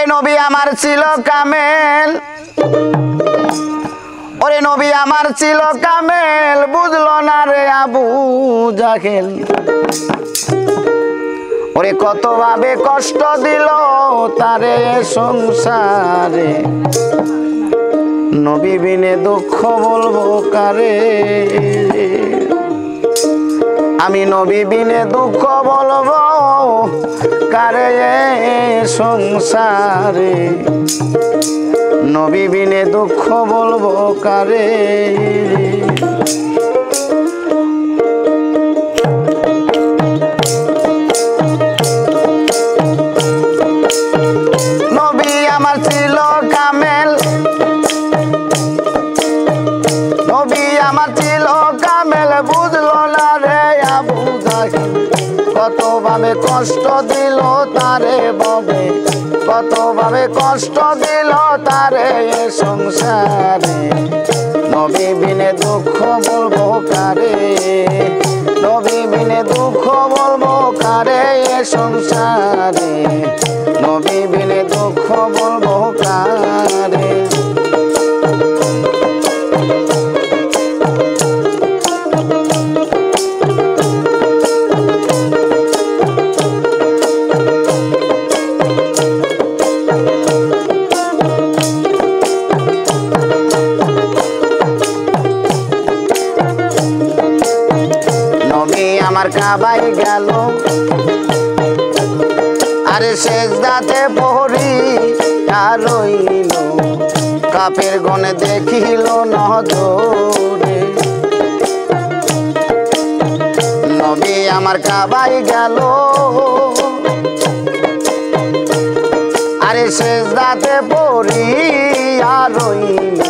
ওরে নবী আমার ছিল কামেল, ওরে নবী আমার ছিল কামেল, বুঝলো না রে আবু জাহেল। ওরে কত ভাবে কষ্ট দিল তারে সংসারে, নবী বিনে দুঃখ বলবো কারে। আমি নবী বিনে দুঃখ বলবো কারে সংসারে, নবী বিনে দুঃখ বলবো কারে। নবী আমার ছিল কামেল, নবী আমার ছিল কামেল, বুঝলো না রে আবু জাহেল। কত ভাবে কষ্ট দিল তারে ববে, কত ভাবে কষ্ট দিল তারে সংসারে, নবী বিনে দুঃখ বলবো কারে, নবী বিনে দুঃখ বলবো কারে সংসারে, নবী বিনে দুঃখ বলবো কারে। আমার কাবাই গেল, আরে সেজদাতে পড়ি আর রইল, কাফের গনে দেখিল নজরে। নবী আমার কাবাই গেল, আরে সেজদাতে পড়ি আর রইল,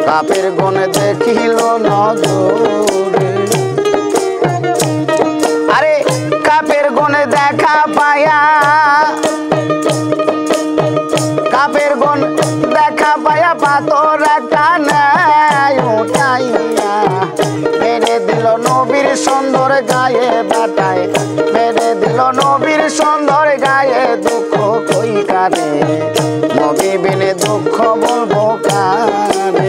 কাফের গনে দেখিল নজরে। আরে কাপের গনে দেখা পায়া, কাপের গন দেখা পায়া পাথর একটা নেয় উঠাইয়া, মেরে দিল নবীর সুন্দর গায়ে বাটায়, মেরে দিল নবীর সুন্দর গায়ে, দুঃখ কই কারে, নবী বিনে দুঃখ বলবো কারে।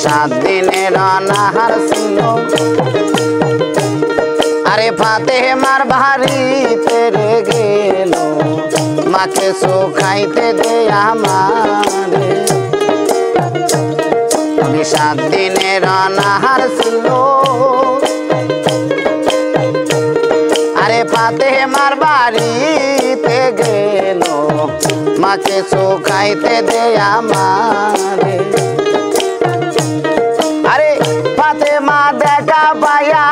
সাত দিনের অনাহার ছিল, আরে ফাতেমার বাড়িতে রে গেল, মাকে শুকাইতে দে আমারে। সাত দিনের অনাহার ছিল, আরে ফাতেমার বাড়িতে গেল, মাকে শুকাইতে দে আমারে। আরে ফাতেমা দেখা পায়া,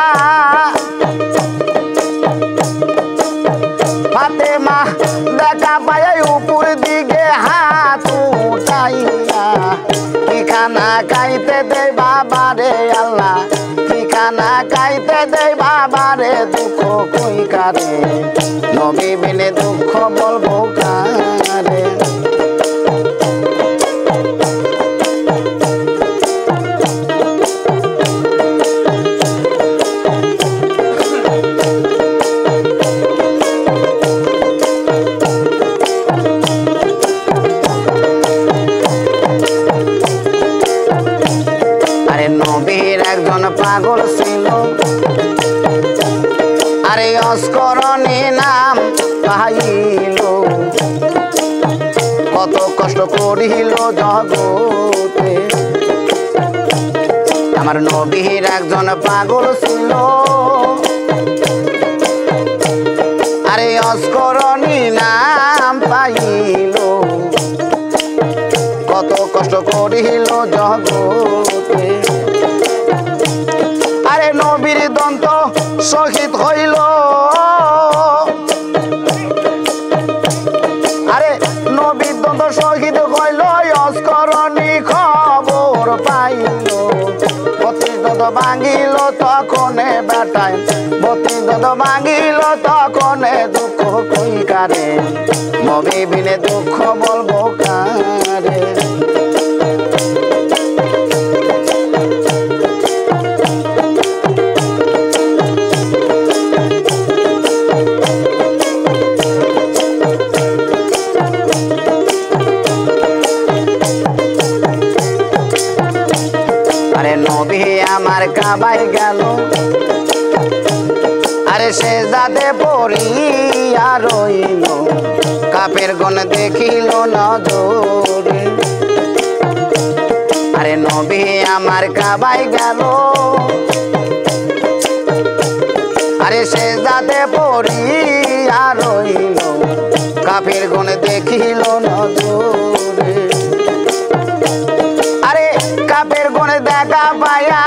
ফাতেমা দেখা পায়া উপর দিকে হাত উঠাইয়া, ঠিকানা গাইতে দে বাবা রে আল্লাহ, ঠিকানা গাইতে দে বাবা রে, দুঃখ কই কারে, নবী বিনে দুঃখ বলবো কারে। নবীর একজন পাগল ছিল, আরে অস্করণী নাম পাইল, কত কষ্ট করিল জগতে। আমার নবীর একজন পাগল ছিল, আরে অস্করণী নাম পাইল, কত কষ্ট করিল জগতে। আরে নবীর দন্ত শহীদ হইল, আরে নবীর দন্ত শহীদ হইল, অস্করণী খবর পাইল, 32 দন্ত ভাঙিল তখন বেটায়, প্রতিদ্বন্দ ভাঙিল তখন দুঃখ কই কারে নবী বিনে দুঃখ বলবো কারে আরে নবী আমার কাবাই গেল আরে সেজদাতে পড়িয়া রইল কাফের গণ দেখিল নজরে আরে নবী আমার কাবাই গেল আরে সেজদাতে পড়িয়া রইল কাফের গণ দেখিল নজরে আরে কাফের গণ দেখা পায়া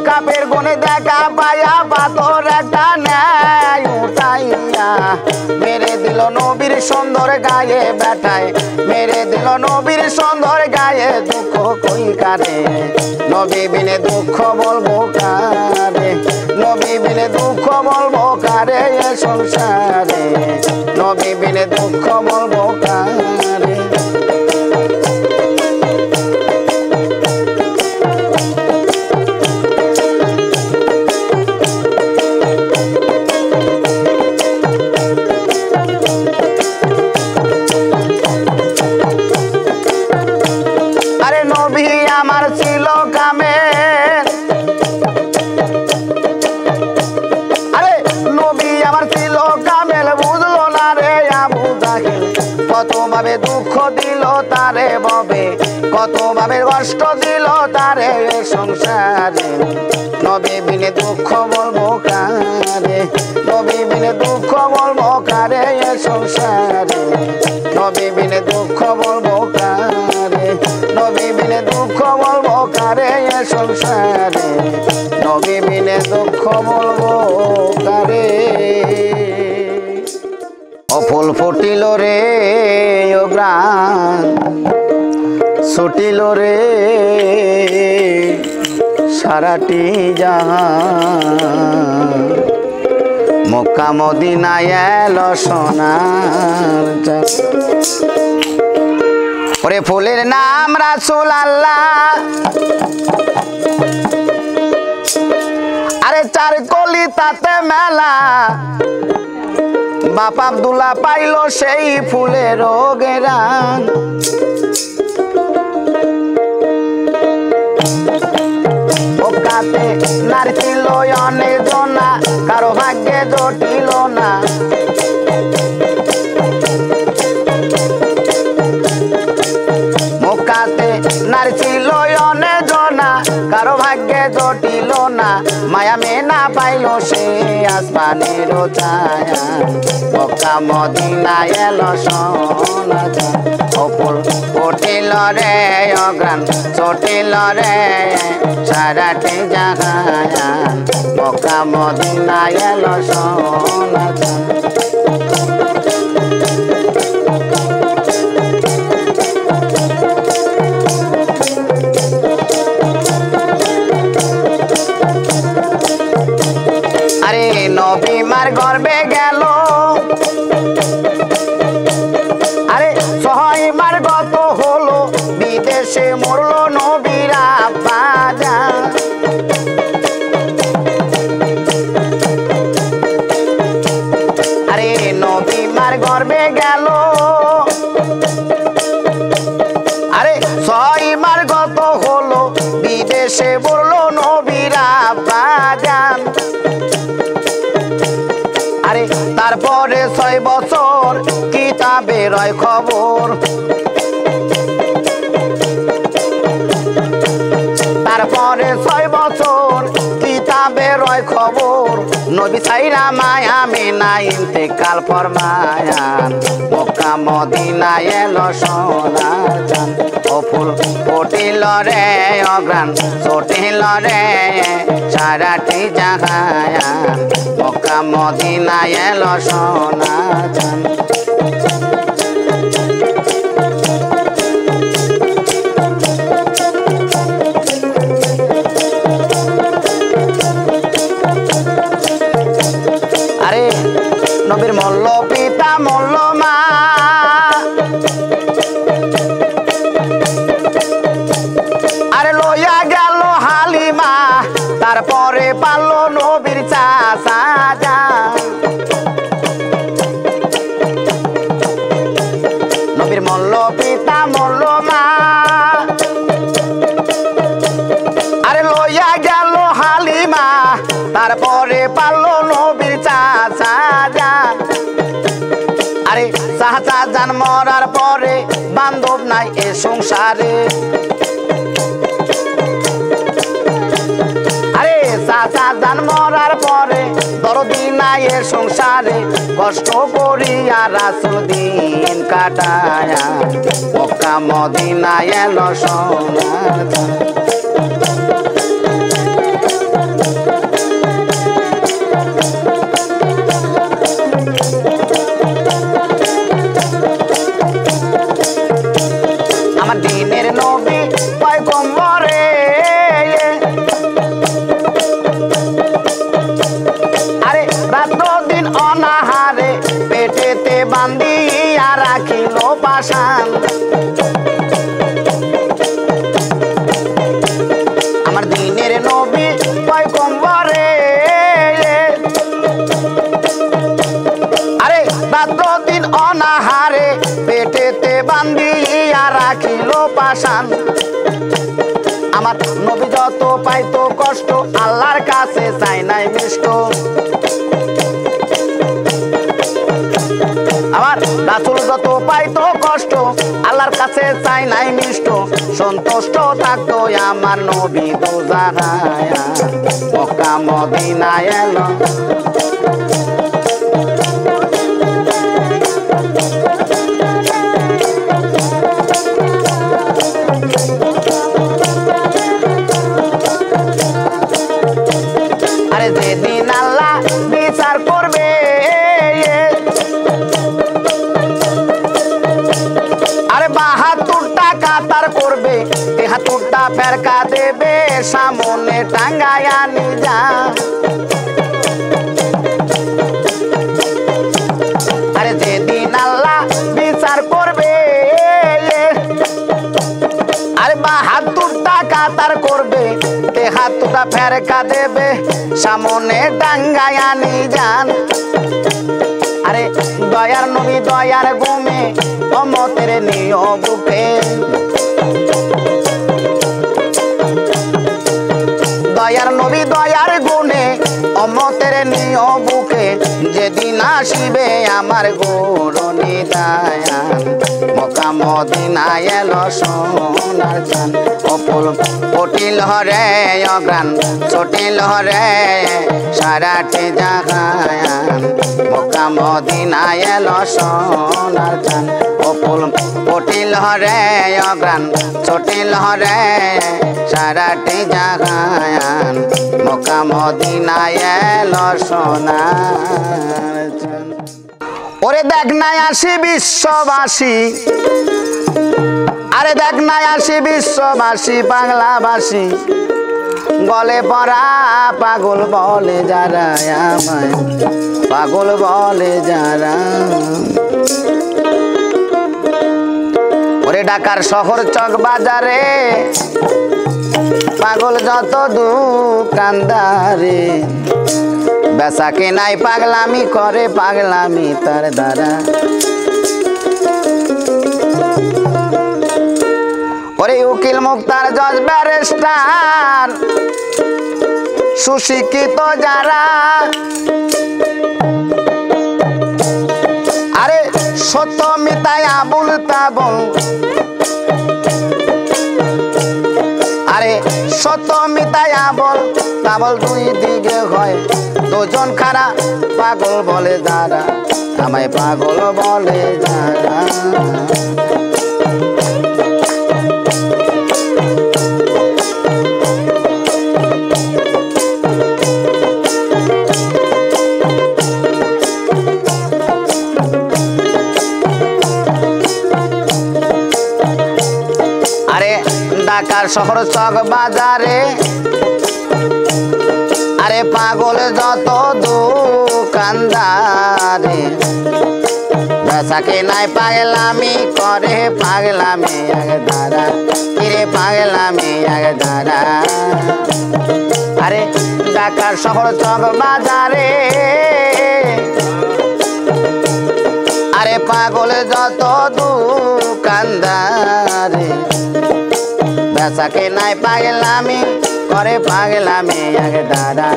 কাপের গনে দেখা পায়া পাথর একটা নেয় উঠাইয়া মেরে দিল নবীর সুন্দর গায়ে বেটায় মেরে দিল নবীর সুন্দর গায়ে দুঃখ কই কারে নবী বিনে দুঃখ বলবো কারে নবী বিনে দুঃখ বলবো কারে এ সংসারে নবী বিনে দুঃখ বলবো কারে আমার ছিল কামেল আরে নবী আমার ছিল কামেল বুঝলো না রে আবু জাহেল কত ভাবে দুঃখ দিল তারে ববে কত ভাবে কষ্ট দিল তারে সংসারে নবী বিনে দুঃখ বলবো কারে নবী বিনে দুঃখ বলবো কারে সংসারে নবী বিনে দুঃখ বলবো কারে নবী বিনে দুঃখ বলবো কারে সংসারে নবী বিনে দুঃখ বলবো কারে ও ফুল ফুটিল রে ও গ্রাম ছুটিল রে সারাটি জাহান মক্কা মদিনায় এলো সোনার চাঁদ ওরে ফুলের নাম রাসূল আল্লাহ আরে চার কলি তাতে মেলা বাপ আব্দুল্লাহ পাইল সেই ফুলের গেরান ওকাতে নারী ছিল অনেক জনা কারো ভাগ্যে জটিল না মোকাতে নারী ছিল অনেক জনা কারো ভাগ্যে জটিল না মায়া মেনা পাইল সে আসমানের ছায়া মক্কা মদিনায় এলো সোনা ও ফুল ফুটিল রে অগ্রাণ চটিল রে সারাটি জাহান মক্কা মদিনায় এলো সোনা আরে নবী মার গর্বে গেল আরে সহায় মার গত হলো বিদেশে মরলো নবীরা বাজা আরে নবী মার গর্বে গেল আরে সহায় মার গত হলো বিদেশে মরলো নবীরা বাজান আরে তারপরে 6 বছর কিতাবে রয় খবর তারপরে 6 বছর কিতাবে রয় খবর নবী সাইরা মায়া মেনা ইন্তেকাল ফরমায়ান মক্কা মদিনায় এলো সোনার চাঁদ ও ফুল ফুটিল রে অগ্রাণ চটিল রে সারাটি জাহান মক্কা মদিনায় এলো সোনার চাঁদ মা তারপরে পারলো নবীর চাচা জান নবীর মল্ল পিতা মল্ল মা আরে লইয়া গেল হালিমা তারপরে পারলো নবীর চাচা জান আরে চাচা জান মরার পরে বান্ধব নাই এ সংসারে আরে চাচা জান মরার পরে দরদি নাই এ সংসারে কষ্ট করিয়া রাসূল দিন কাটায়া মক্কা মদিনায় এলো সোনার আমার দিনের নবী পয়গম্বরে আরে রাত দিন অনাহারে পেটেতে বান্ধিয়া রাখিল পাশান আমার দিনের নবী পয়গম্বরে আরে রাত দিন অনাহারে পেটেতে বান্ধিয়া রাখিল পাশান আমার নবী যত পাইতো কষ্ট আল্লাহর কাছে চাই নাই মিষ্ট আমার রাসূল যত পাইতো কষ্ট আল্লাহর কাছে চাই নাই মিষ্ট সন্তুষ্ট থাকতো আমার নবী দোজাহায় মক্কা মদিনায় এলো আরে যেদিন আল্লাহ বিচার করবে আরে ৭২টা কাতার করবে ৭৩টা ফেরকা দেবে সামনে টাঙ্গায়া নিজা আরে যেদিন আল্লাহ বিচার করবে আরে ৭২টা কাতার করবে ৭৩টা ফেরকা দেবে সামনে টাঙ্গায়া নিজান আরে দয়ার নবী দয়ার গুমে অমতের নিয় বুকে দয়ার নবী দয়ার গুণে অমতের নিয় বুকে যেদিন আসিবে আমার গৌরনী দায়ান মক্কা মদিনায় এলো সোনার চান অপুল পটিল হরে অগ্রাণ চটিল হরে সারাটি জাগায়ান মক্কা মদিনায় এলো সোনার চান অপুল পটিল হরে অগ্রাণ চটিল হরে সারাটি জাগায়ান মক্কা মদিনায় এলো সোনার চান ওরে দেখ নাই আসি বিশ্ববাসী আরে দেখ নাই আসি বিশ্ববাসী বাংলাবাসী গলে পড়া পাগল বলে যারা আমায় পাগল বলে যারা ওরে ঢাকার শহর চক বাজারে পাগল যত দোকানদারে বেচা কেনাই পাগলামি করে পাগলামি তার দ্বারা ওরে উকিল মুক্তার জজ ব্যারিস্টার সুশিক্ষিত যারা আরে সত্য মিতায় আবুল তাবুল আরে সত্য মিতায় আবুল তাবল দুই দিকে হয় দুজন খারা পাগল বলে যারা আমায় পাগল বলে যারা আরে ঢাকার শহর চক বাজারে আরে পাগল যত দোকানদারে বেচাকে নাই পাগলামি করে পাগলামি আগে দাঁড়া কিরে পাগলামি আগে দাঁড়া আরে ঢাকার শহর চক বাজারে আরে পাগল যত দোকানদারে বেচাকে নাই পাগলামি করে পাগলামি আগে দাঁড়া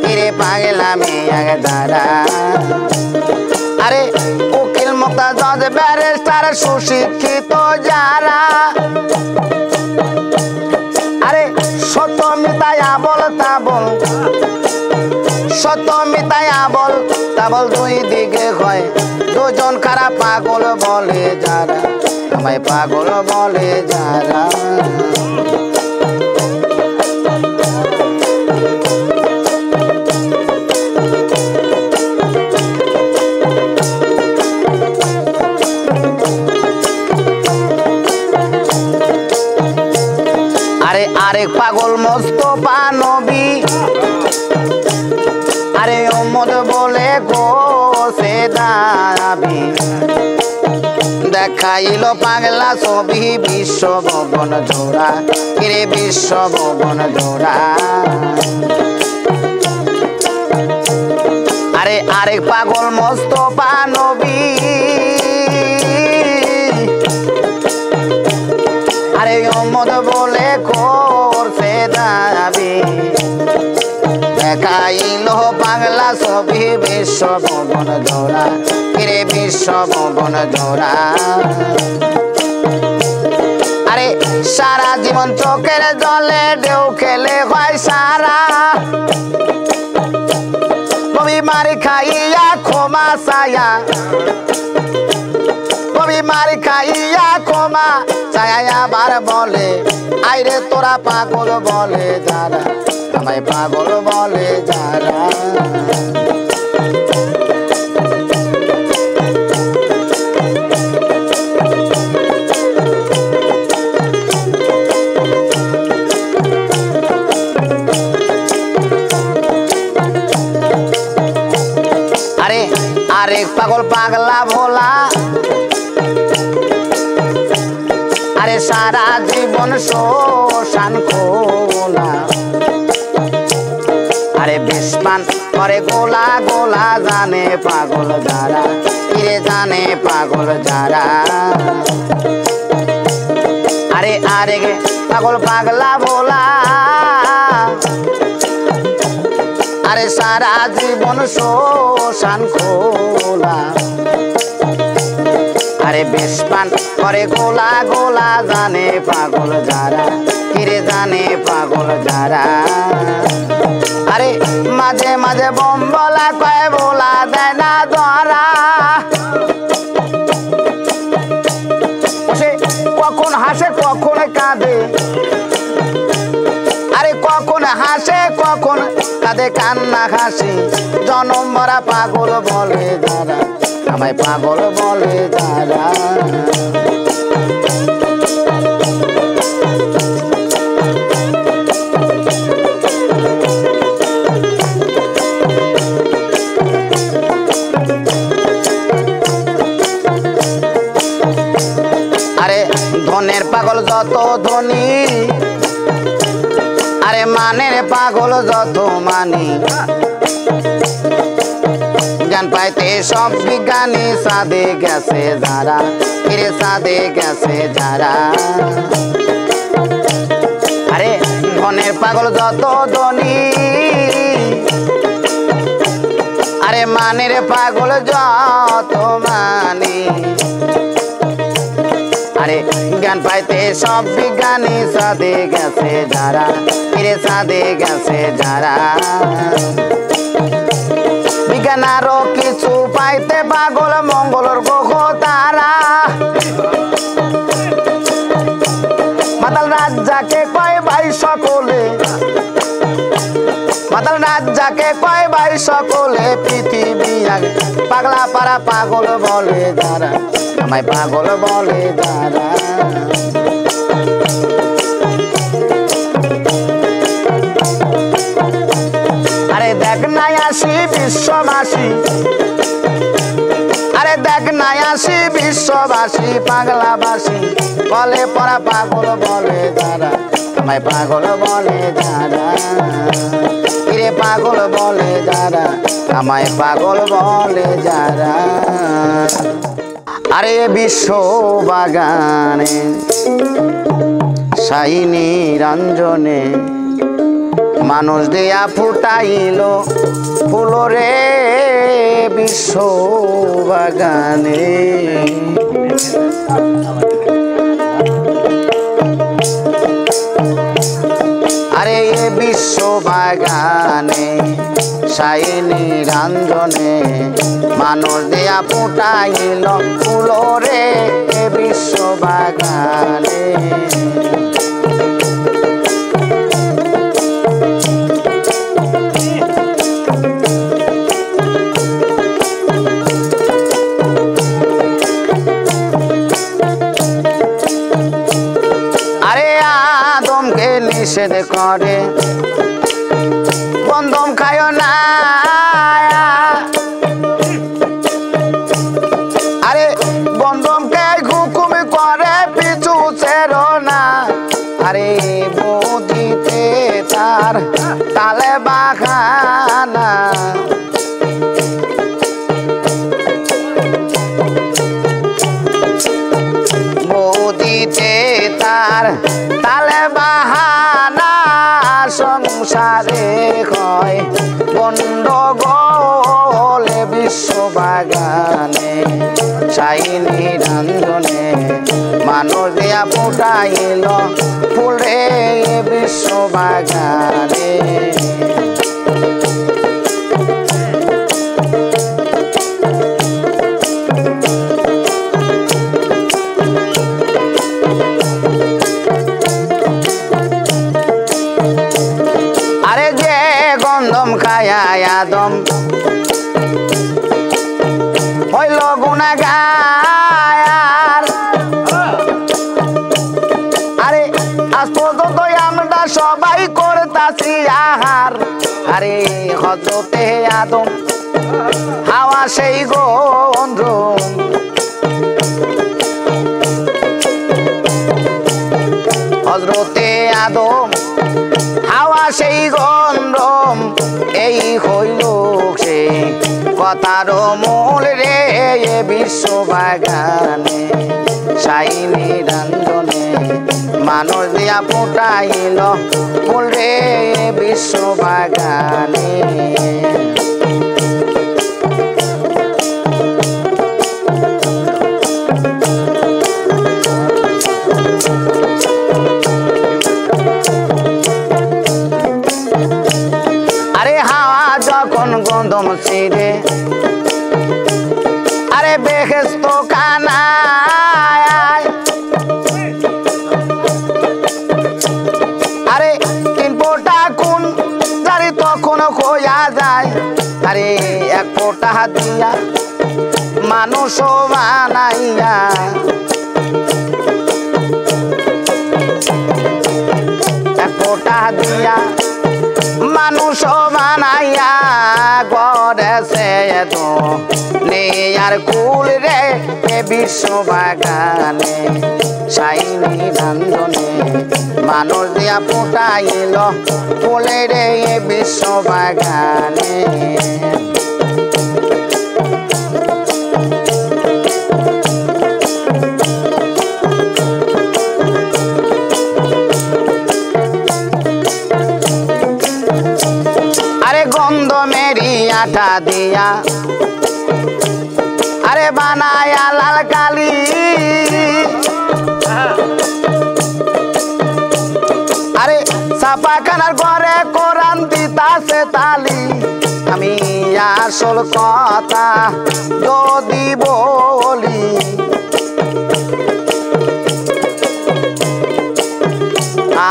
কিরে পাগলামি আগে দাঁড়া আরে উকিল মুক্তা জজ ব্যারিস্টার সুশিক্ষিত যারা আরে সত্য মিতাই আবল তাবল সত্য মিতাই আবল তাবল দুই দিকে হয় দুজন খারাপ পাগল বলে যারা আমায় পাগল বলে যারা আরে আরেক পাগল মোস্তফা নবী আরে ওমদ বলে গো সে দাবি দেখাইল পাগলা ছবি বিশ্ব ভবন জোড়া কিরে বিশ্ব ভবন জোড়া আরে আরেক পাগল মোস্তফা নবী আরে ওমদ বলে করছে দাবি দেখাইল পাগলা ছবি বিশ্ব ভবন জোড়া কিরে বিশ্ব ভবন জোড়া আরে সারা জীবন চোখের জলে ঢেউ খেলে হয় সারা কবি মারি খাইয়া ক্ষমা ছায়া কবি মারি খাইয়া ক্ষমা ছায়া আবার বলে আইরে তোরা পাগল বলে যারা আমায় পাগল বলে যারা আরে আরেক পাগল পাগলা ভোলা আরে সারা জীবন শ্মশান খোলা আরে বিষপান করে গোলা গোলা জানে পাগল যারা কিরে জানে পাগল যারা আরে আরে পাগল পাগলা ভোলা আরে সারা জীবন শ্মশান খোলা আরে বিষপান করে গোলা গোলা জানে পাগল যারা কিরে জানে পাগল যারা আরে মাঝে মাঝে বম বলা কয় বলা দেয় না ধরা সে কখন হাসে কখন কাঁদে আরে কখন হাসে কখন কাঁদে কান্না হাসি জনম ভরা পাগল বলে যারা আমায় পাগল বলে যারা আরে ধনের পাগল যত ধনী আরে মানের পাগল যত মানি জ্ঞান পাইতে সব বিজ্ঞানী সাদে গেছে যারা ফিরে সাদে গেছে যারা আরে ধনের পাগল যত ধনী আরে মানের পাগল যত মানি আরে জ্ঞান পাইতে সব বিজ্ঞানী সাদে গেছে যারা ফিরে সাদে গেছে যারা বিজ্ঞান আরো কিছু পাইতে পাগল মঙ্গলর গ্রহ তারা মাতাল রাজ্জাকে কয় ভাই সকলে মাতাল রাজ্জাকে কয় ভাই সকলে পৃথিবী আগে পাগলা পারা পাগল বলে যারা আমায় পাগল বলে যারা আরে দেখ নাই আসি বিশ্ববাসী আরে দেখ জানাই আসি বিশ্ববাসী পাগলাবাসী বলে পরা পাগল বলে যারা আমায় পাগল বলে যারা কিরে পাগল বলে যারা আমায় পাগল বলে যারা আরে বিশ্ব বাগানে সাই নিরঞ্জনে মানুষ দিয়া ফুটাইল ফুল রে বিশ্ব বাগানে আরে বিশ্ব বাগানে সাই নিরঞ্জনে মানুষ দিয়া ফুটাইল ফুল রে বিশ্ব বাগানে নিষেধ করে বন্ধম খায় না আরে বন্ধমকে হুকুম করে পিছু ছেড়ো না আরে বুঝিতে তার তালে বাখানা বুঝিতে তার তালে বাহানা সংসারে হয় গন্ডগোল বিশ্ব বাগানে সাই নিরঞ্জনে মানুষ দিয়া ফুটাইল ফুল রে বিশ্ব বাগানে আদম হইল গুনাহগার আরে আজ পর্যন্ত আমরা সবাই করতাছি আহার আরে হযরতে আদম হাওয়া সেই গন্ধ হযরতে আদম হাওয়া সেই গন্ধ এই হইল সে কথার মূল রে বিশ্ব বাগানে সাই নিরঞ্জনে মানুষ দিয়া ফুটাইল ফুল রে বিশ্ব বাগানে গন্ধম ছিড়ে আরে বেহেশত খানায় আরে তিন ফোঁটা কোন জারি তখন খোয়া যায় আরে এক ফোঁটা দিয়া মানুষ বানাইয়া এক ফোঁটা দিয়া মানুষ বানাইয়া গড়েছে তো নেয়ার কুল রে বিশ্ব বাগানে সাই নিরঞ্জনে মানুষ দিয়া ফুটাইল ফুলে রে বিশ্ব বাগানে আটা দিয়া আরে বানায়া লাল কালি আরে ছাপা খানার ঘরে কোরআন দিতাছে তালি আমি আসল কথা যদি বলি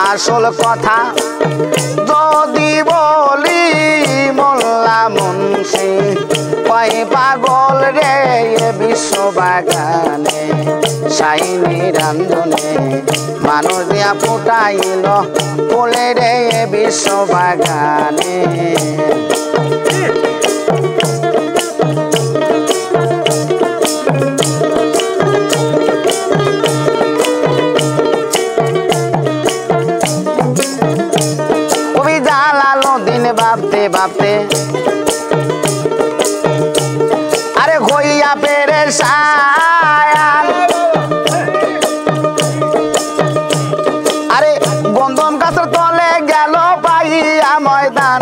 আসল কথা যদি বলি মোল্লা মুন্সি কয় পাগল রে বিশ্ব বাগানে সাই নিরঞ্জনে মানুষ দিয়া ফুটাইল ফুলে রে বিশ্ব বাগানে ভাবতে ভাবতে আরে হইয়া পেরেশান আরে বন্ধন গাছের তলে গেল পাইয়া ময়দান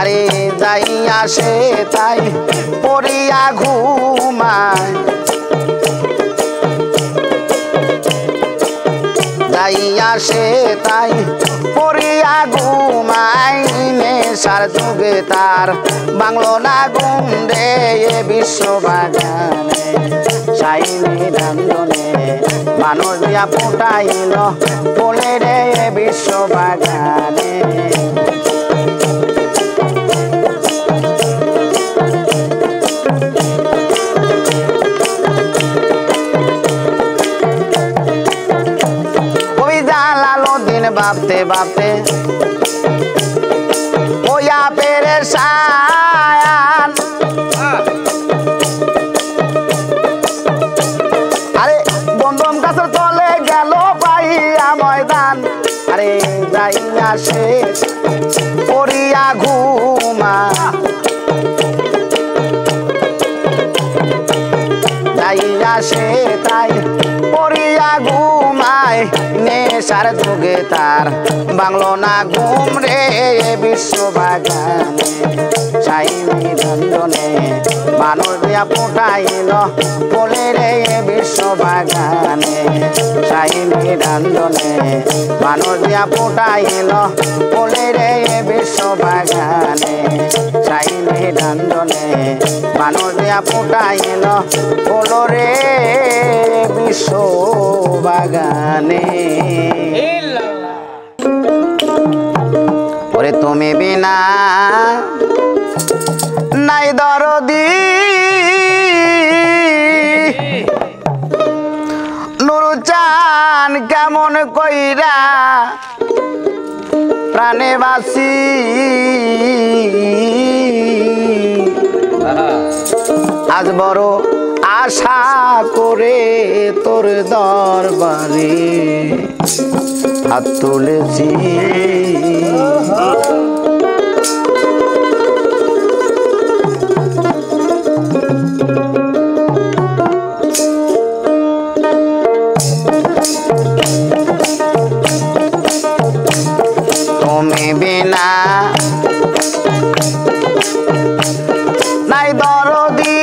আরে যাইয়া সে তাই পড়িয়া ঘুমায় যাইয়া সে তাই পড়িয়া ঘুমায় নেশার যুগে তার বাংলো না ঘুম রে বিশ্ব বাগানে সাইনি রান্ধনে মানুষ দিয়া ফুটাইল বলে রে বিশ্ব বাগানে ভাবতে ভাবতে হইয়া পেরেশান আরে বন্ধন গাছের তলে গেল পাইয়া ময়দান আরে যাইয়া সে পড়িয়া ঘুমা যাইয়া সে তাই পড়িয়া ঘুমায় নেশার যুগে তার বাংলো না ঘুম রে বিশ্ব বাগানে সাইনি রঞ্জনে মানুষ দিয়া ফুটাইল বলে রে বিশ্ব বাগানে সাইনি রঞ্জনে মানুষ দিয়া ফুটাইল বলে রে বিশ্ব বাগানে সাইনি রঞ্জনে মানুষ দিয়া ফুটাইল বলো রে বিশ্ব বাগানে ওরে তুমি বিনা নাই দরদি নুরুচান কেমন কইরা প্রাণে বাসি আজ বড় আশা করে তোর দরবারে হাত তুলেছি তুমি বিনা নাই দরদি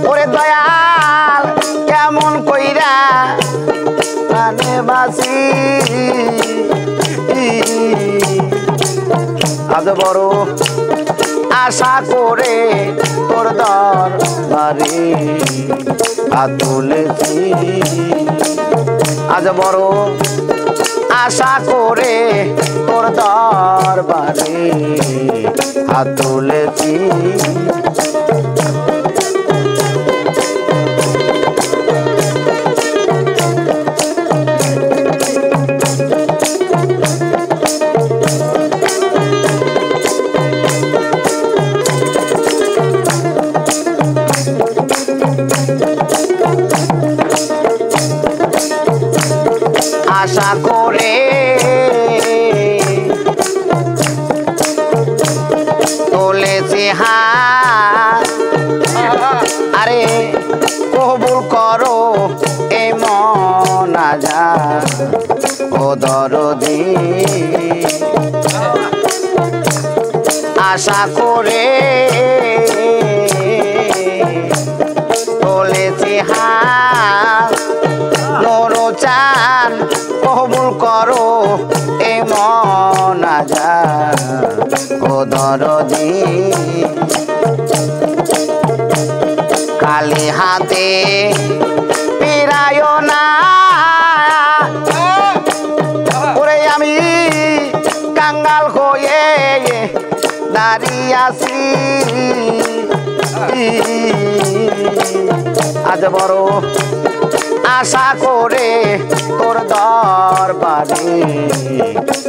ওরে দয়াল কেমন কইরা প্রাণে বাসি আজ বড় আশা করে তোর দরবারে হাত তুলেছি আজ বড় আশা করে তোর দরবারে হাত তুলেছি আশা করে তুলেছি হাত আরে কবুল করো এই মোনাজাত ও দরদি আশা করে তুলেছি হাত নুরুচান কবুল করো এই মোনাজাত ও দরদি খালি হাতে ফিরায় না ওরে আমি কাঙ্গাল হয়ে দাঁড়িয়ে আছি আজ বড় আশা করে তোর দরবারে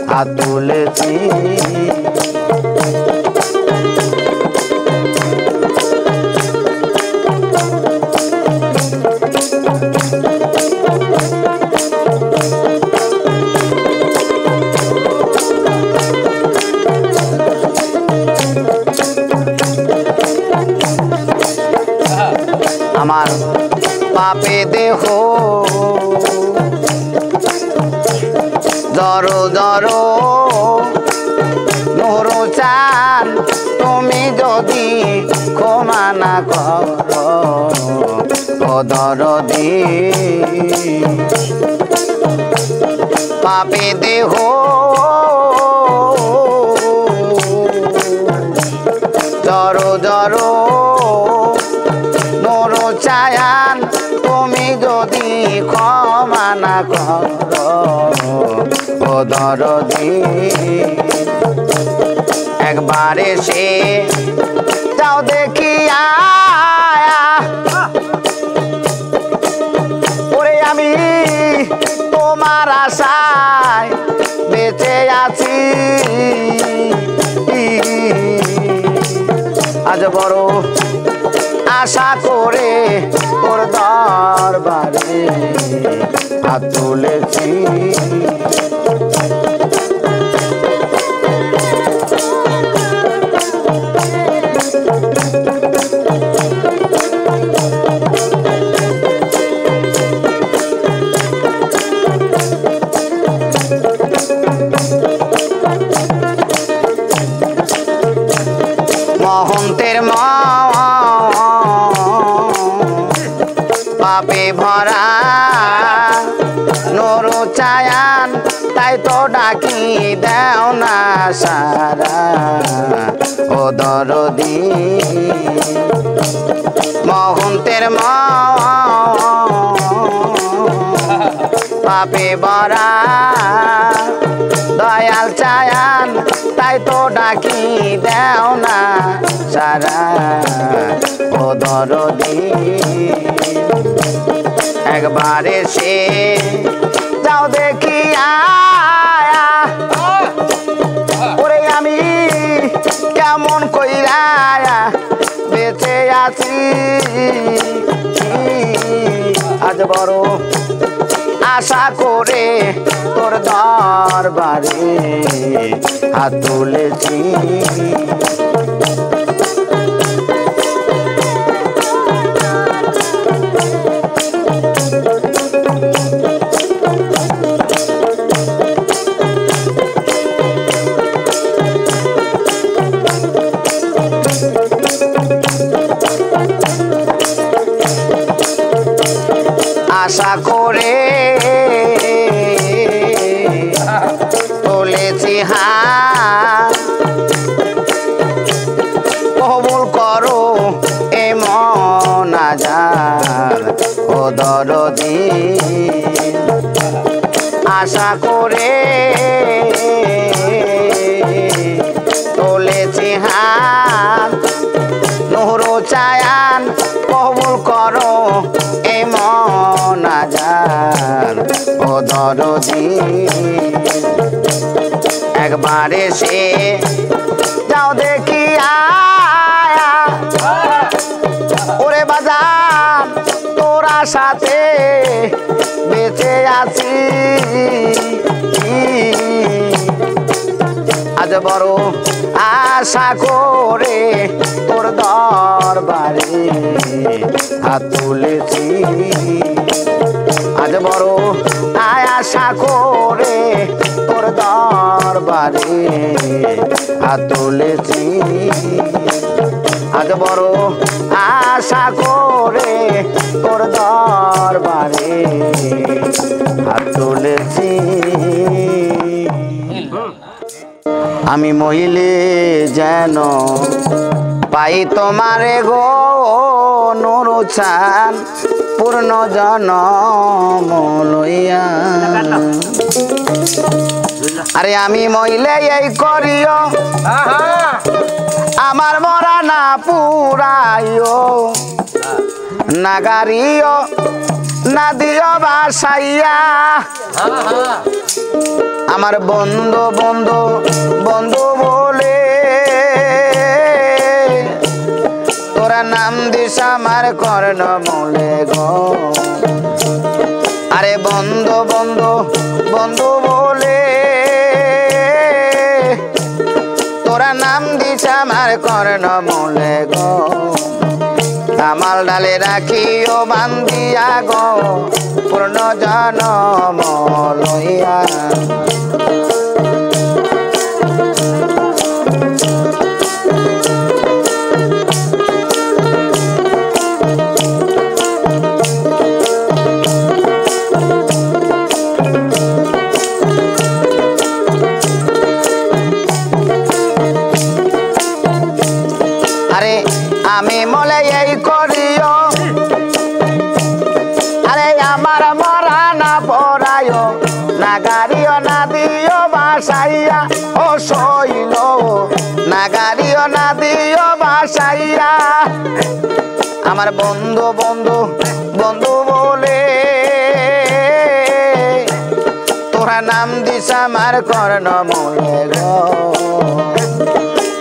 হাত তুলেছি জড়ো জড়ো নুরু চান তুমি যদি ক্ষমা না করো ও দরদি পাপে দেহ জড়ো জড়ো নুরু চায়ান তুমি যদি ক্ষমা না করো ও দরদি একবার এসে যাও দেখিয়া ওরে আমি তোমার আশায় বেঁচে আছি আজ বড় আশা করে তোর দরবারে হাত তুলেছি মহন্তের পাপে ভরা নুরু চায়ান তাই তো ডাকি দেও না সারা ও দরদি মহন্তের পাপে ভরা দয়াল চায়ান তাই তো ডাকি দেও না সারা ও দরদি একবার এসে যাও দেখিয়া ওরে আমি কেমন কইরা বেঁচে আছি আজ বড় আশা করে তোর দরবারে হাত তুলেছি আশা করে তুলেছি হাত কবুল করো এ মোনাজাত ও দরদি আশা করে তুলেছি হাত নুরু চায়ান কবুল করো এ মোনাজাত ও দরদি একবার এসে যাও দেখিয়া ওরে বাজার তোরা সাথে বেঁচে আছি আজ বড় আশা করে তোর দরবারে হাত তুলেছি আজ বড় আশা করে তোর দরবারে হাত তুলেছি আজ বড় আশা করে তোর দরবারে হাত তুলেছি আমি মহিলে যেন পাই তোমারে গো নুরু চান পূর্ণ জনম লইয়া আরে আমি মহিলে এই করিও আমার মরা না পুরাইও নাগারিও না দিও বাসাইয়া আমার বন্ধু বন্ধু বন্ধু বলে তোরা নাম দিস আমার কর্ণ মূলে গো আরে বন্ধু বন্ধু বন্ধু বলে তোরা নাম দিস আমার কর্ণ মূলে গো কামাল ডালে রাখিও বান্ধিয়া গো পূর্ণ জনম লইয়া নাগারিও না দিও বাসাইয়া ও শৈল নাগারিও না দিও বাসাইয়া আমার বন্ধু বন্ধু বন্ধু বলে তোরা নাম দিস আমার কর্ণমূলে গো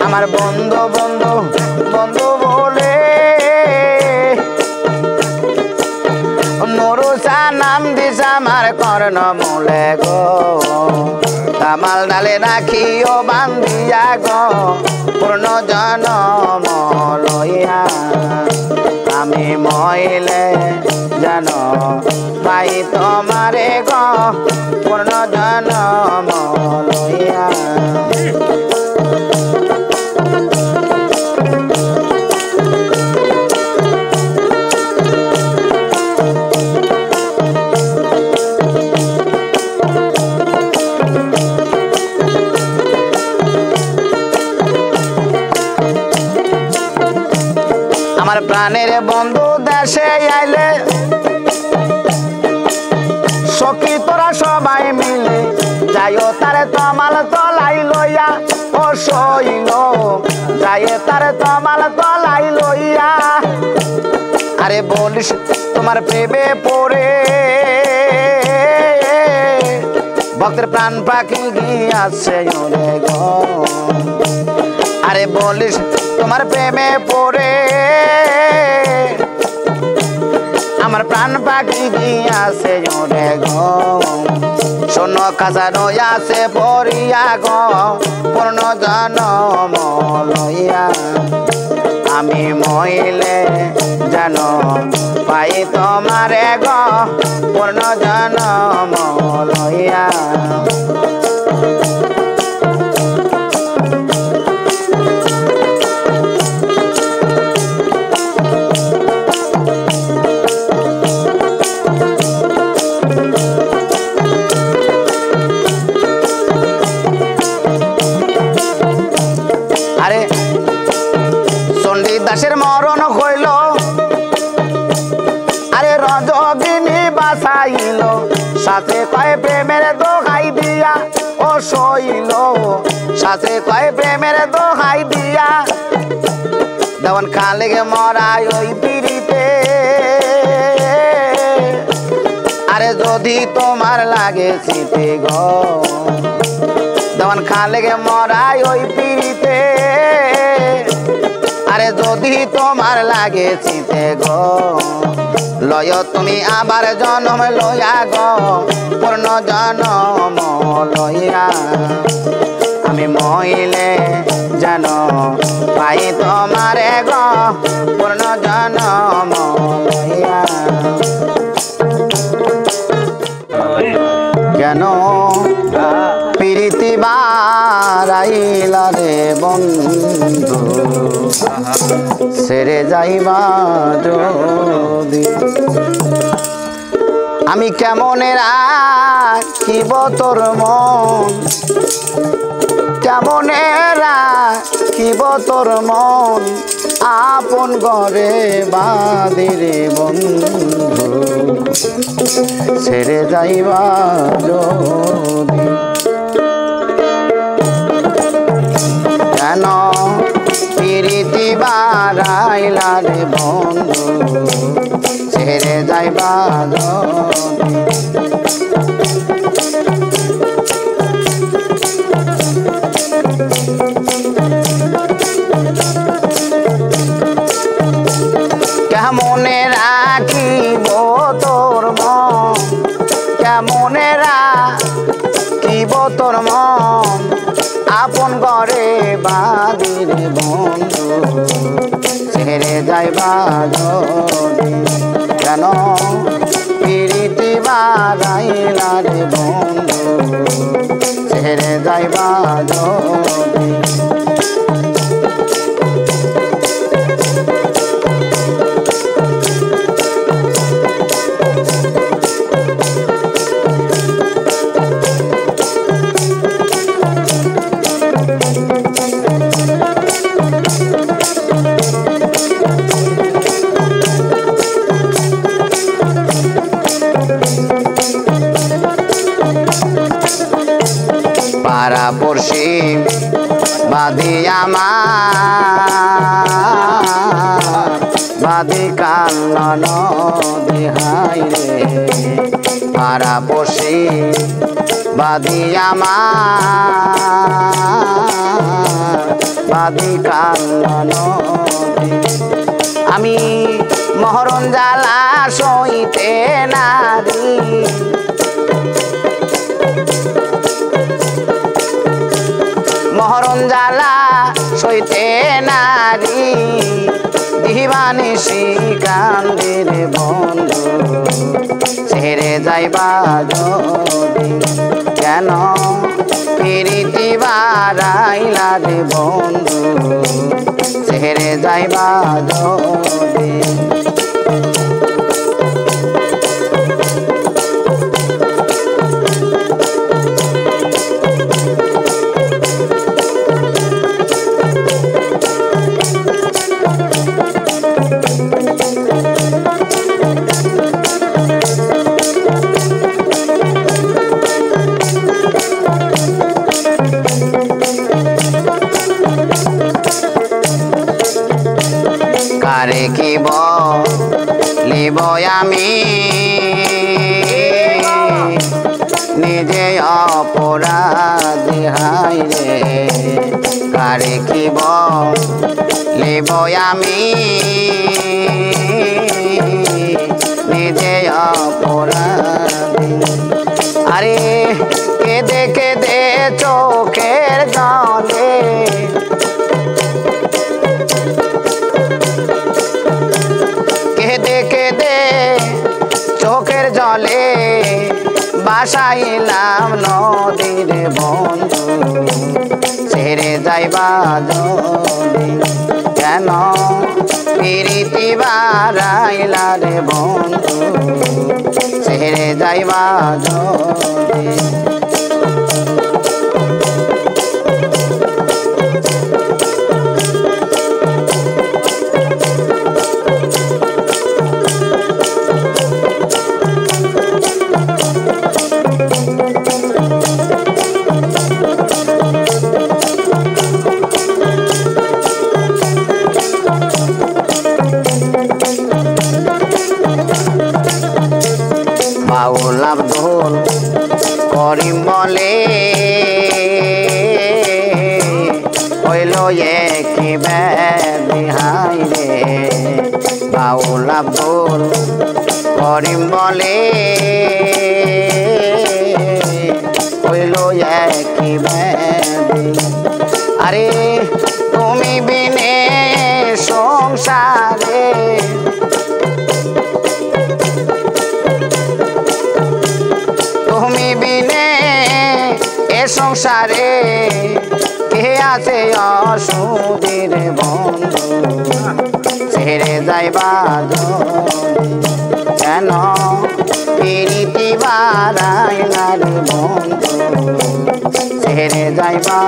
আমার বন্ধু বন্ধু বন্ধু বলে নরুষা নাম দিস আমার কর্ণমূলে গো কামাল ডালে রাখিও বান্ধিয়া গো পূর্ণ জনম লইয়া আমি মইলে জানো পাই তোমারে গো পূর্ণ জনম লইয়া আমার প্রাণের বন্ধু দেশে আইলে সখী তোরা সবাই মিলে যাইও তারে তমাল তলাই লইয়া ও শৈল যাইয়ে তারে তমাল তলাই লইয়া আরে বলিস তোমার প্রেমে পড়ে ভক্তের প্রাণ পাখি গিয়াছে ওরে গো আরে বলিস তোমার প্রেমে পড়ে আমার প্রাণ পাখি গিয়াছে ওরে গো শোনো কাজা রয়াছে পড়িয়া গো পূর্ণ জনম লইয়া আমি মইলে জানো পাই তোমারে গো পূর্ণ জনম লইয়া আরে চণ্ডী দাসের মরণ হইল আরে রজগিনী বাসাইল সাথে কয় প্রেমের দোহাই দিয়া ও শৈল সাথে কয় প্রেমের দোহাই দিয়া দেওয়ান খালে মরাই ওই পিড়িতে আরে যদি তোমার লাগে শীতে গো দেওয়ান খালে মরাই ওই পিড়িতে আরে যদি তোমার লাগে শীতে গো লয় তুমি আবার জন্ম লইয়া গো পূর্ণ জন্ম লইয়া আমি মইলে জানো পাই তোমারে গো পূর্ণ জন্ম লইয়া কেন প্রীতি বারাইলা রে বন্ধু সেরে যাইবা যদি আমি কেমনে রাখিব তোর মন কেমনে রাখিব তোর মন আপন ঘরে বাঁধিরে বন্ধু ছেড়ে যাইবা যদি কেন প্রীতি বারাইলা রে বন্ধু ছেড়ে যাইবা যদি কেমনে রাখিব তোর মন কেমনে রাখিব তোর মন আপন ঘরে বাঁধিরে বন্ধু ছেড়ে যাইবা যদি কেন প্রীতি বারাইলা রে বন্ধু ছেড়ে যাইবা যদি পাড়া পড়শি বাদি আমার বাদি কান্নন দেহাই রে পাড়া পড়শি বাদি আমার বাদি কান্নন আমি মহরণ জ্বালা সইতে নারী মহরণ জ্বালা সইতে নারী দিবানিশি কান্দের বন্ধু ছেড়ে যাইবা যদি কেন প্রীতি বাড়াইলা রে বন্ধু ছেড়ে যাইবা যদি কারে কি বলিব আমি নিজে অপরাধী হাই রে কারে কি বলিব আমি নিজে অপরাধী আরে কেঁদে কেঁদে চোখের জলে চোখের জলে বাসাইলাম নদীর বন্ধু ছেড়ে যাইবা যদি কেন প্রীতি বাড়াইলা রে বন্ধু ছেড়ে যাইবা যদি বাউল আব্দুল করিম বলে হইল একই ব্যাধি হাই রে বাউল আব্দুল করিম বলে হইল একই ব্যাধি আরে তুমি বিনে সংসারে তুমি বিনে এ সংসারে কে আছে অসুধীর বন্ধু ছেড়ে যাইবা কেন প্রীতি বাড়াইলা রে বন্ধু ছেড়ে যাইবা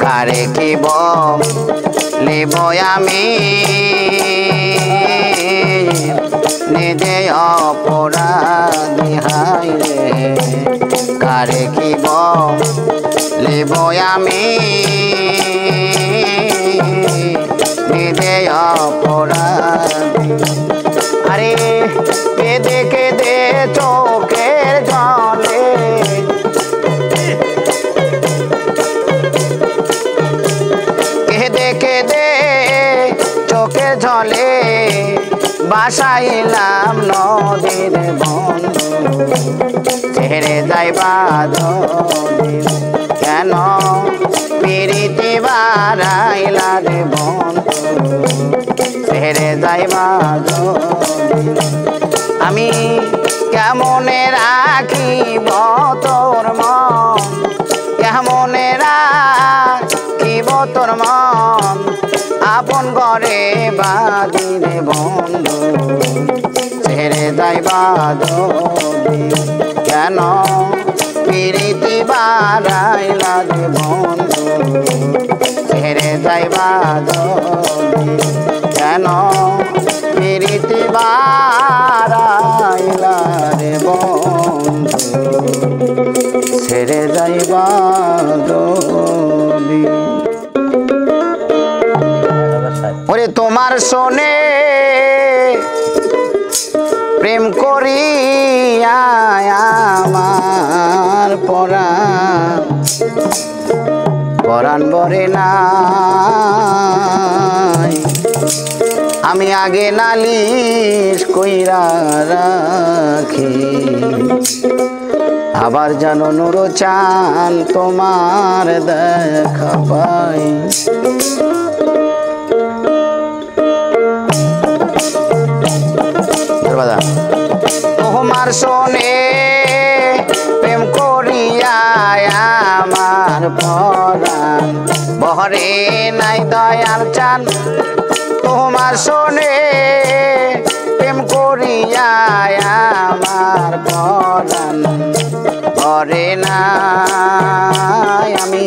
কারে কি বলিব আমি নিজে অপরাধী হাই রে কারে কি বলিব আমি নিজে অপরাধী আরে কেঁদে কেঁদে চোখের জলে কেঁদে কেঁদে চোখের জলে বাসাইলাম নদীর বন্ধু ছেড়ে যাইবা যদি কেন প্রীতি বাড়াইলা রে বন্ধু ছেড়ে যাইবা যদি আমি কেমনে রাখিব তোর মন কেমনে ঘরে বাঁধি রে বন্ধু ছেড়ে যাইবা যদি কেন প্রীতি বাড়াইলা রে বন্ধু ছেড়ে যাইবা যদি কেন প্রীতি বাড়াইলা রে বন্ধু ছেড়ে যাইবা যদি ওরে তোমার শোনে প্রেম করিয়া আমার পরাণ ভরে নাই আমি আগে নালিশ কইরা রাখি আবার জানো নুরো চান তোমার দেখা পাই তোমার শোনে প্রেম করিয়া আমার পরাণ বহরে নাই দয়াল চান তোমার শোনে প্রেম করিয়া আমার পরাণ বহরে নাই আমি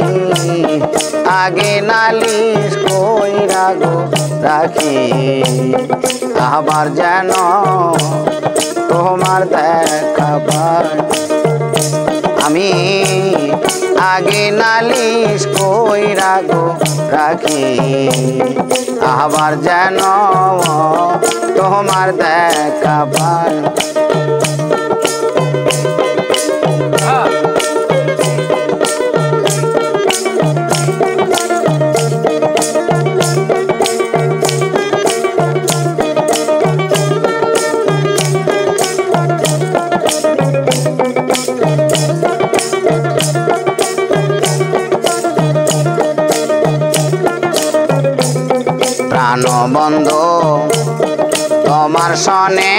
আগে নালিশ কইরা গো রাখি আবার যেন তোমার দেখা পাই আমি আগে নালিশ কইরা গো রাখি আবার যেন তোমার দেখা পাই বন্ধু তোমার সনে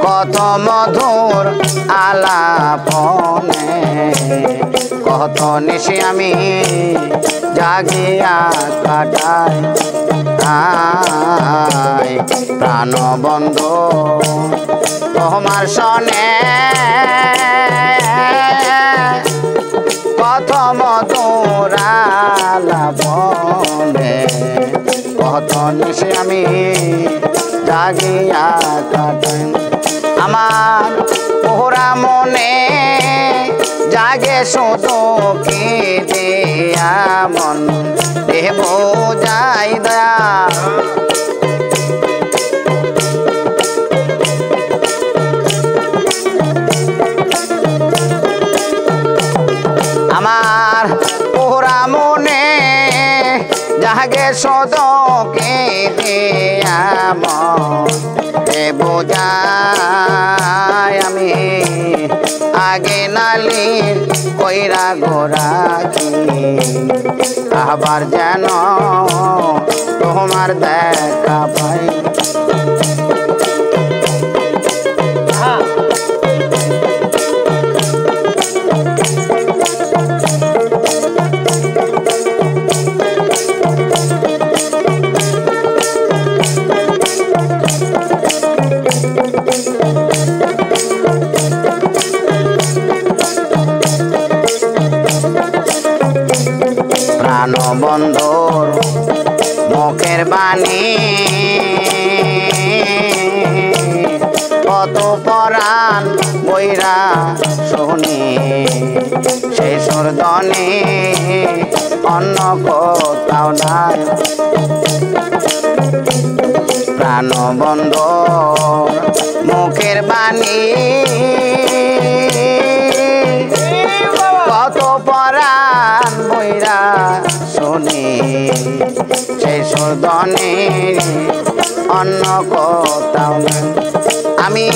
কত মধুর আলাপনে কত নিশি আমি জাগিয়া কাটাই প্রাণ বন্ধু তোমার সনে কত মধুর আলাপনে কত নিশি আমি জাগিয়া কাটাই আমার পোহরা মনে জাগে শুধু কি দিয়া মন দেব যাই দয়া আমার পোহরা মনে জাগে শুধু কি দিয়া মন দেব যাই আমি আগে নালির কইরা গোরাখি আবার যেন তোমার দেখা পাই বন্ধুর মুখের বাণী কত পরাণ বইরা শুনি সেই সুরদনে অন্য কোথাও নাই প্রাণ বন্ধুর মুখের বাণী কত পরাণ বইরা শুনি সেই সুরদনে অন্য কোথাও নাই আমি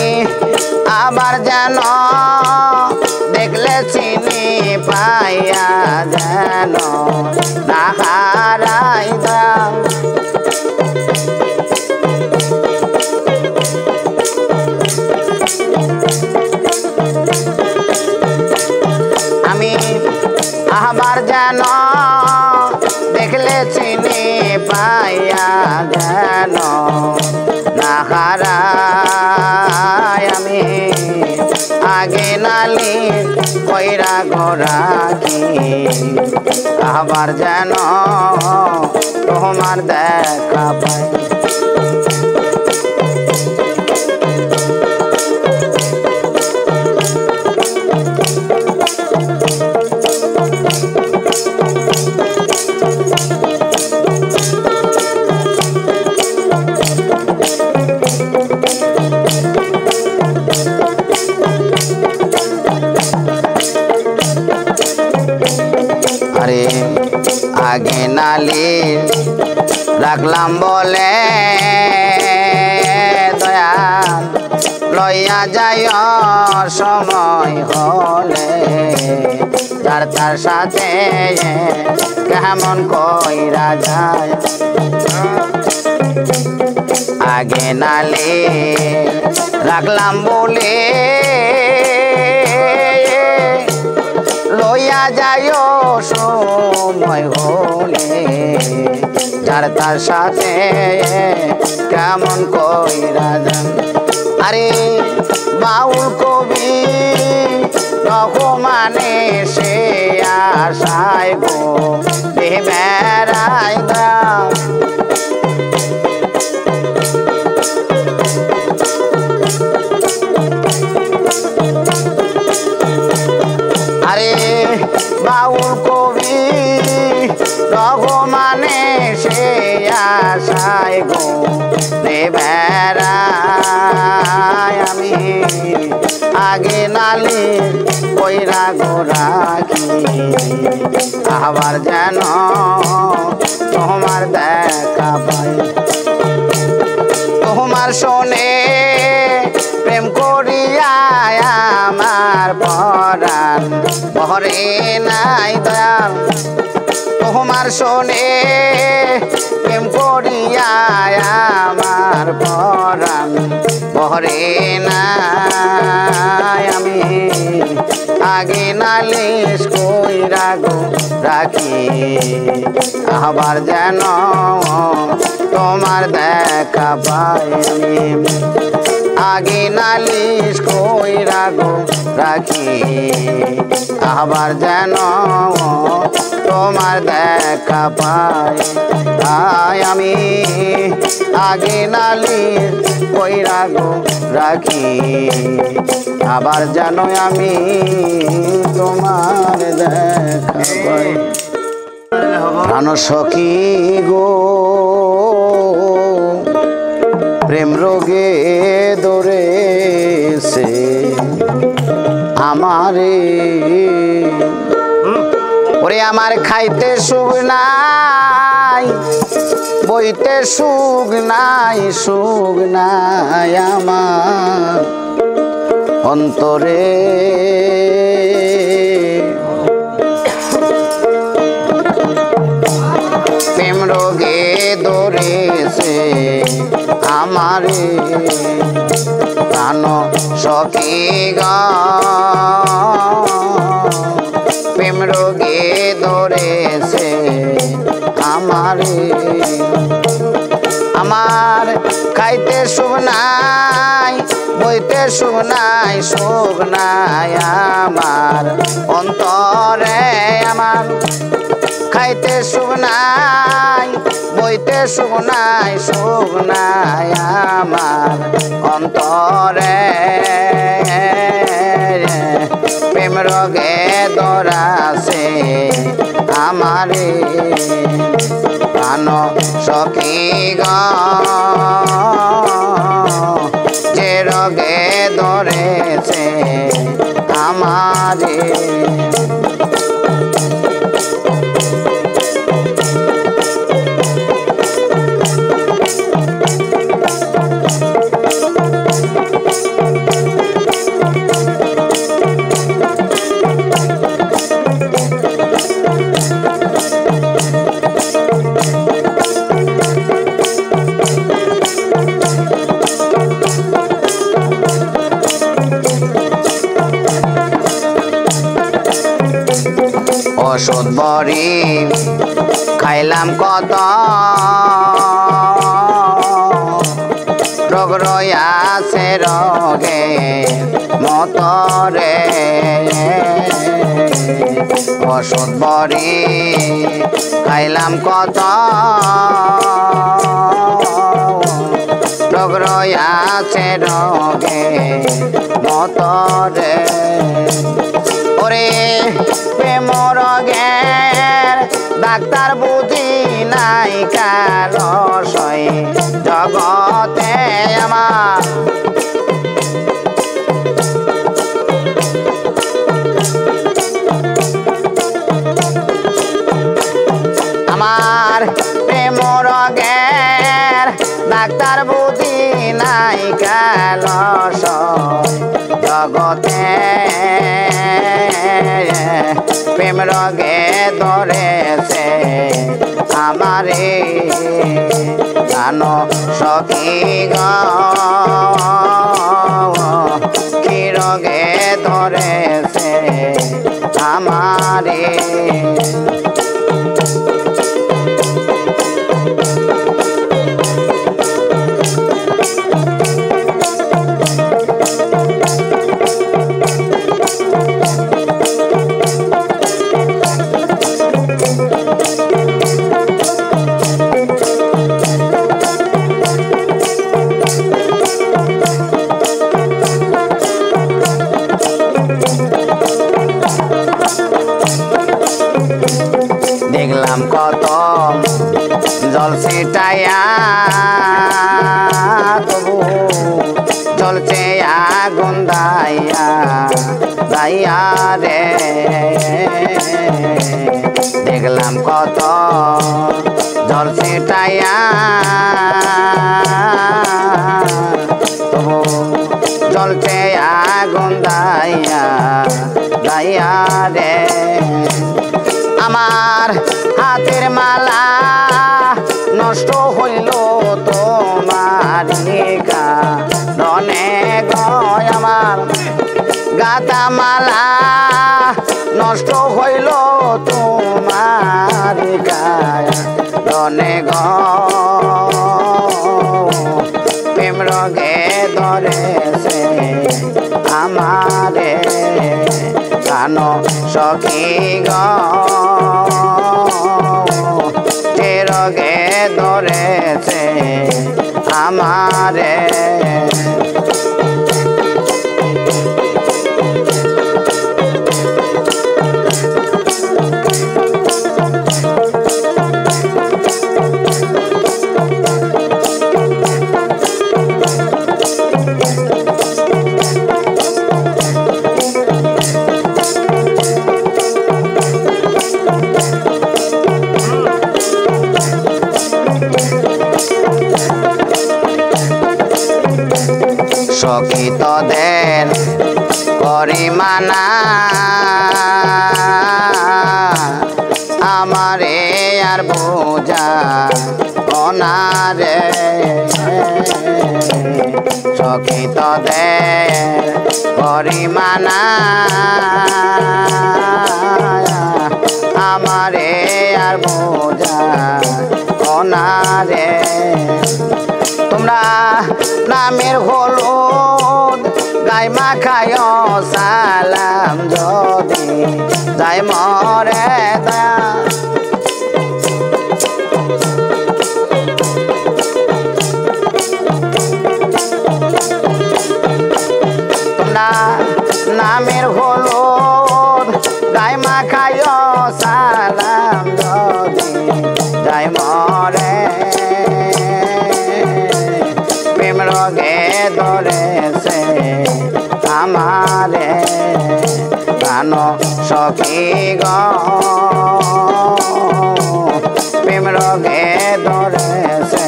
আবার যেন দেখলে চিনি পাইয়া যেন না হারাই দাম আমি আবার যেন আগে নালি কইরা গোরাকি আবার যেন তোমার দেখা পাই আরে আগে নালি রাখলাম বলে দয়াল লইয়া যায় সময় হলে যার তার সাথে কেমন কইরা যায় আগে নালি রাখলাম বলে লইয়া যায় সময় হলে যার তার সাথে কেমন কইরা যান আরে বাউল কবি রহমানে সে আশায় গো বেড়াই দাও আরে বাউল কবি রঘুমানে সে আশায় গো বেড়াই আমি আগে নালি কইরা গোরাকি আবার যেন তোমার দেখা পাই তোমার শোনে প্রেম করিয়া আমার পরাণ ভরে নাই দয়াল তোমার শোনে প্রেম করিয়া আমার পরাণ ভরে নাই আমি আগে নালিশ কইরা গো রাখি আবার যেন তোমার দেখা পাই আমি আগে নালিশ কইরা গো রাখি আবার যেন তোমার দেখা পাই আমি আগে নালিশ কইরা গো রাখি আবার যেন আমি তোমার দেখা পাই প্রাণ সখী গো প্রেম রোগে ধরেছে আমারে ওরে আমার খাইতে সুখ নাই বইতে সুখ নাই আমার অন্তরে প্রেম রোগে ধরেছে আমারে প্রাণ সখী গো প্রেম রোগে ধরেছে আমারে আমার খাইতে সুখ নাই বইতে সুখ নাই আমার অন্তরে আমার খাইতে সুখ নাই বইতে সুখ নাই আমার অন্তরে প্রেম রোগে ধরাছে আমারে প্রাণ সখী গো যে রোগে ধরেছে আমারে ওষুধ বড়ি খাইলাম কত রোগ রয়াছে রোগে মতরে ওষুধ বড়ি খাইলাম কত রোগ রয়াছে রোগে মতরে ওরে প্রেম রোগের ডাক্তার বুঝি নাই কালসই জগতে আমার আমার প্রেম রোগের ডাক্তার বুঝি নাই কালসই জগতে প্রেম রোগে ধরেছে আমারে জানো সখী গো কি রোগে ধরেছে আমারে দেখলাম কত জল ছিটাইয়া তবু চলছে আগুন দাইয়া দাইয়া রে দেখলাম কত জল ছিটাইয়া তবু চলছে আগুন দাইয়া দাইয়া রে আমার হাতের মালা নষ্ট হইল তোমার কারণে গো আমার গাতা মালা নষ্ট হইল তোমার কারণে গো প্রেম রোগে ধরেছে আমারে জানো সখী গো যে রোগে ধরেছে আমারে সখী তোদের পরিমানা আমারে আর বোঝা ওনারে সখী তোদের পরিমানা আমারে আর বোঝা ওনারে তোমরা নামের হলুদ গায়ে মাখায় সালাম যদি যাই মরে দয়া তোমরা নামের হলুদ গায়ে মাখায় সালাম যদি যাই মরে প্রেম রোগে ধরেছে আমারে জানো সখী গো প্রেম রোগে ধরেছে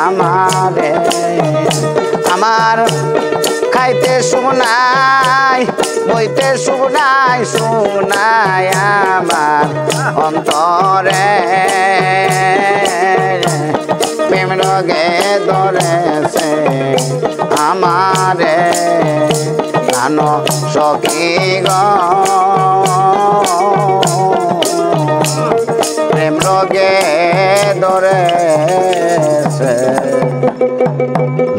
আমারে আমার খাইতে শুনাই বইতে শুনাই শুনাই আমার অন্তরে প্রেম রোগে ধরেছে আমারে জানো সখী গো প্রেম রোগে ধরেছে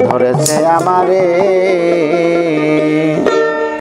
ধরেছে আমারে।